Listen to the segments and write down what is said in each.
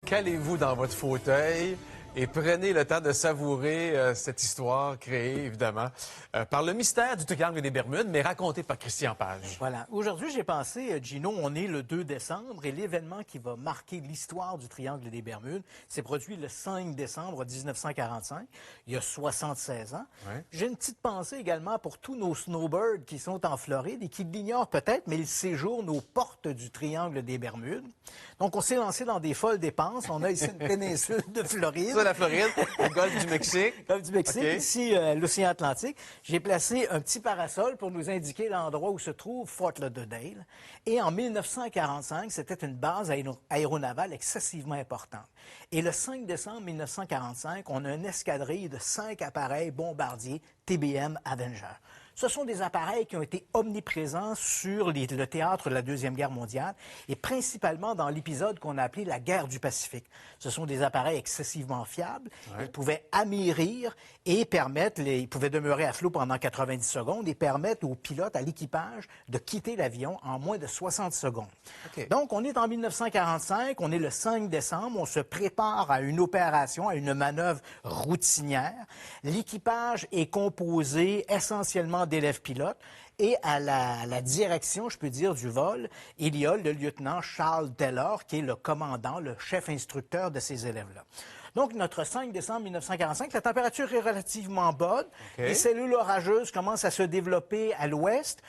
Calez-vous dans votre fauteuil et prenez le temps de savourer cette histoire créée, évidemment, par le mystère du Triangle des Bermudes, mais racontée par Christian Page. Voilà. Aujourd'hui, j'ai pensé, Gino, on est le 2 décembre et l'événement qui va marquer l'histoire du Triangle des Bermudes s'est produit le 5 décembre 1945, il y a 76 ans. Ouais. J'ai une petite pensée également pour tous nos snowbirds qui sont en Floride et qui l'ignorent peut-être, mais ils séjournent aux portes du Triangle des Bermudes. Donc, on s'est lancé dans des folles dépenses. On a ici une péninsule de Floride. Ça, la Floride, le golfe du Mexique. Le golfe du Mexique, OK. ici, l'océan Atlantique. J'ai placé un petit parasol pour nous indiquer l'endroit où se trouve Fort Lauderdale. Et en 1945, c'était une base aéronavale excessivement importante. Et le 5 décembre 1945, on a une escadrille de 5 appareils bombardiers TBM Avenger. Ce sont des appareils qui ont été omniprésents sur le théâtre de la Deuxième Guerre mondiale et principalement dans l'épisode qu'on a appelé la guerre du Pacifique. Ce sont des appareils excessivement fiables. Ouais. Ils pouvaient amérir et ils pouvaient demeurer à flot pendant 90 secondes et permettre aux pilotes, à l'équipage, de quitter l'avion en moins de 60 secondes. OK. Donc, on est en 1945, on est le 5 décembre, on se prépare à une opération, à une manœuvre routinière. L'équipage est composé essentiellement d'élèves pilotes et à la direction, je peux dire, du vol, il y a le lieutenant Charles Taylor, qui est le commandant, le chef instructeur de ces élèves-là. Donc, notre 5 décembre 1945, la température est relativement bonne. OK. Les cellules orageuses commencent à se développer à l'est,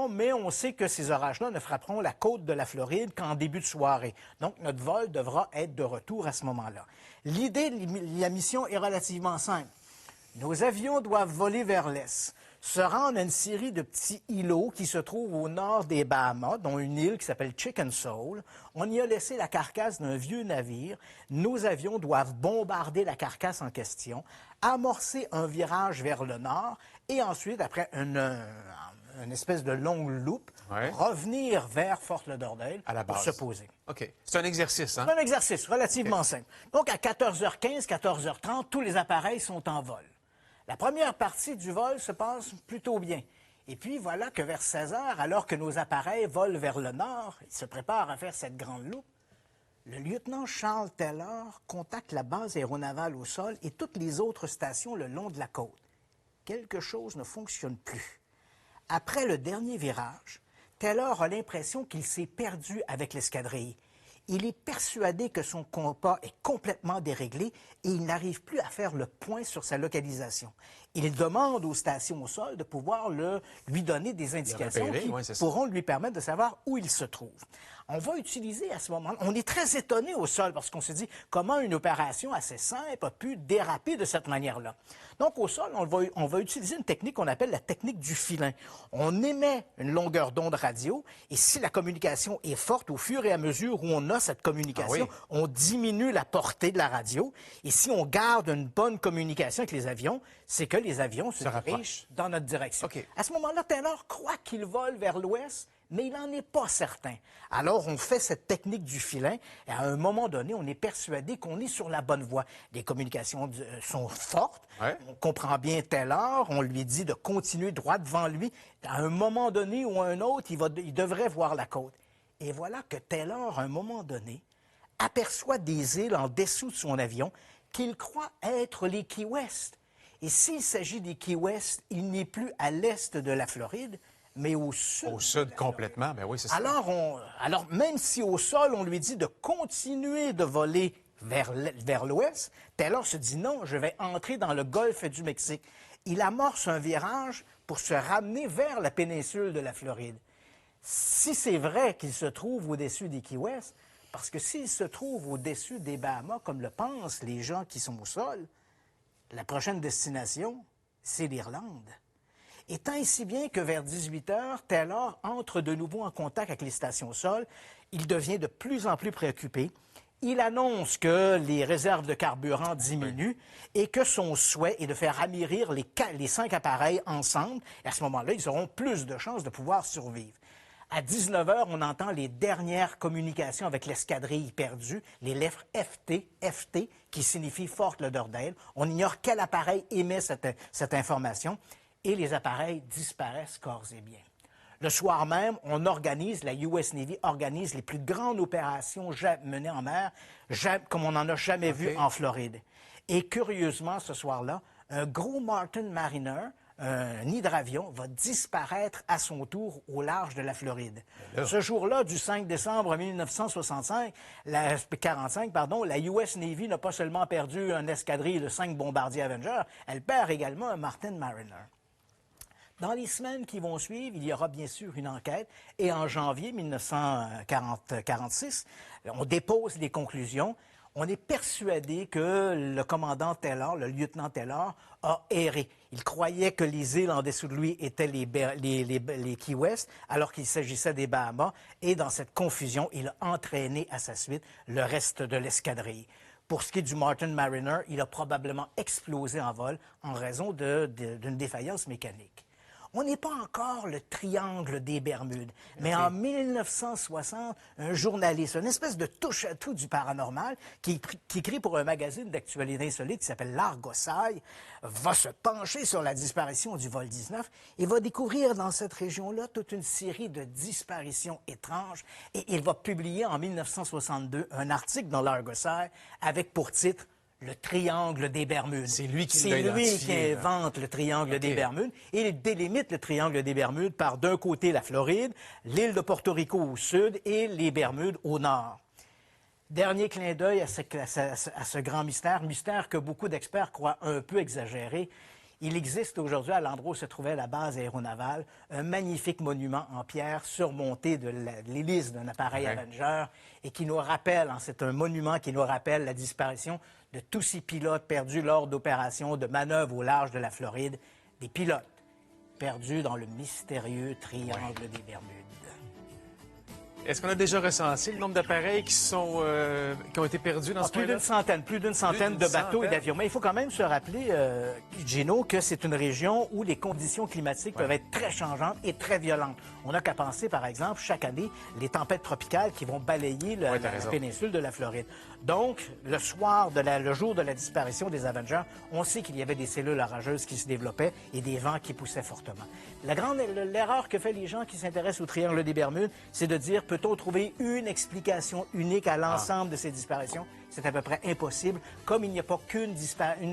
mais on sait que ces orages-là ne frapperont la côte de la Floride qu'en début de soirée. Donc, notre vol devra être de retour à ce moment-là. L'idée de la mission est relativement simple. Nos avions doivent voler vers l'est, se rendre à une série de petits îlots qui se trouvent au nord des Bahamas, dont une île qui s'appelle Chicken Soul. On y a laissé la carcasse d'un vieux navire. Nos avions doivent bombarder la carcasse en question, amorcer un virage vers le nord et ensuite, après une espèce de longue loupe, Ouais. revenir vers Fort Lauderdale À la pour base. se poser. OK. C'est un exercice, hein? C'est un exercice relativement simple. Donc, à 14h15, 14h30, tous les appareils sont en vol. La première partie du vol se passe plutôt bien. Et puis, voilà que vers 16h, alors que nos appareils volent vers le nord, ils se préparent à faire cette grande loupe, le lieutenant Charles Taylor contacte la base aéronavale au sol et toutes les autres stations le long de la côte. Quelque chose ne fonctionne plus. Après le dernier virage, Taylor a l'impression qu'il s'est perdu avec l'escadrille. Il est persuadé que son compas est complètement déréglé et il n'arrive plus à faire le point sur sa localisation. Il demande aux stations au sol de pouvoir lui donner des indications repérer, qui ouais, c'est ça. pourront lui permettre de savoir où il se trouve. On va utiliser à ce moment-là, on est très étonné au sol parce qu'on se dit comment une opération assez simple a pu déraper de cette manière-là. Donc au sol, on va utiliser une technique qu'on appelle la technique du filin. On émet une longueur d'onde radio et si la communication est forte, au fur et à mesure où on a cette communication, Ah oui. on diminue la portée de la radio. Et si on garde une bonne communication avec les avions, c'est que les avions se rapprochent. dirigent dans notre direction. OK. À ce moment-là, Taylor croit qu'il vole vers l'ouest, mais il n'en est pas certain. Alors, on fait cette technique du filin et à un moment donné, on est persuadé qu'on est sur la bonne voie. Les communications sont fortes. Ouais. On comprend bien Taylor. On lui dit de continuer droit devant lui. À un moment donné ou à un autre, il devrait voir la côte. Et voilà que Taylor, à un moment donné, aperçoit des îles en dessous de son avion qu'il croit être les Key West. Et s'il s'agit des Key West, il n'est plus à l'est de la Floride, mais au sud. Au sud, complètement. Ben oui, c'est ça. Alors, même si au sol, on lui dit de continuer de voler vers l'ouest, Taylor se dit non, je vais entrer dans le golfe du Mexique. Il amorce un virage pour se ramener vers la péninsule de la Floride. Si c'est vrai qu'il se trouve au-dessus des Key West, parce que s'il se trouve au-dessus des Bahamas, comme le pensent les gens qui sont au sol, la prochaine destination, c'est l'Irlande. Et tant et si bien que vers 18 heures, Taylor entre de nouveau en contact avec les stations au sol. Il devient de plus en plus préoccupé. Il annonce que les réserves de carburant diminuent et que son souhait est de faire amérir les 5 appareils ensemble. Et à ce moment-là, ils auront plus de chances de pouvoir survivre. À 19 heures, on entend les dernières communications avec l'escadrille perdue, les lettres FT, qui signifie Fort Lauderdale. On ignore quel appareil émet cette information et les appareils disparaissent corps et bien. Le soir même, la US Navy organise les plus grandes opérations menées en mer, comme on n'en a jamais vu en Floride. Et curieusement, ce soir-là, un gros Martin Mariner, un hydravion, va disparaître à son tour au large de la Floride. Ce jour-là, du 5 décembre 1945, la US Navy n'a pas seulement perdu un escadrille de 5 bombardiers Avenger, elle perd également un Martin Mariner. Dans les semaines qui vont suivre, il y aura bien sûr une enquête et en janvier 1946, on dépose les conclusions. On est persuadé que le commandant Taylor, le lieutenant Taylor, a erré. Il croyait que les îles en dessous de lui étaient les Key West, alors qu'il s'agissait des Bahamas. Et dans cette confusion, il a entraîné à sa suite le reste de l'escadrille. Pour ce qui est du Martin Mariner, il a probablement explosé en vol en raison d'une défaillance mécanique. On n'est pas encore le triangle des Bermudes, mais en 1960, un journaliste, une espèce de touche-à-tout du paranormal, qui écrit pour un magazine d'actualité insolite qui s'appelle l'Argossaille, va se pencher sur la disparition du vol 19 et va découvrir dans cette région-là toute une série de disparitions étranges. Et il va publier en 1962 un article dans l'Argossaille avec pour titre le triangle des Bermudes. C'est lui qui invente le triangle des Bermudes et il délimite le triangle des Bermudes par d'un côté la Floride, l'île de Porto Rico au sud et les Bermudes au nord. Dernier clin d'œil à ce grand mystère que beaucoup d'experts croient un peu exagéré. Il existe aujourd'hui, à l'endroit où se trouvait la base aéronavale, un magnifique monument en pierre surmonté de l'hélice d'un appareil Avenger et qui nous rappelle, c'est un monument qui nous rappelle la disparition de tous ces pilotes perdus lors d'opérations de manœuvres au large de la Floride, des pilotes perdus dans le mystérieux triangle des Bermudes. Est-ce qu'on a déjà recensé le nombre d'appareils qui ont été perdus dans ce Plus d'une centaine de bateaux et d'avions. Mais il faut quand même se rappeler, Gino, que c'est une région où les conditions climatiques peuvent être très changeantes et très violentes. On n'a qu'à penser, par exemple, chaque année, les tempêtes tropicales qui vont balayer la péninsule de la Floride. Donc, le jour de la disparition des Avengers, on sait qu'il y avait des cellules orageuses qui se développaient et des vents qui poussaient fortement. L'erreur que font les gens qui s'intéressent au triangle des Bermudes, c'est de dire, peut-on trouver une explication unique à l'ensemble de ces disparitions? C'est à peu près impossible, comme il n'y a pas qu'une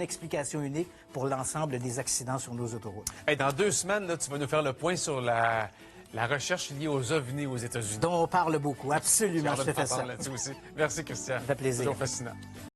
explication unique pour l'ensemble des accidents sur nos autoroutes. Hey, dans 2 semaines, là, tu vas nous faire le point sur la recherche liée aux ovnis aux États-Unis. Dont on parle beaucoup, absolument, je te fais ça. Là-dessus aussi. Merci, Christian. Ça fait plaisir. Toujours fascinant.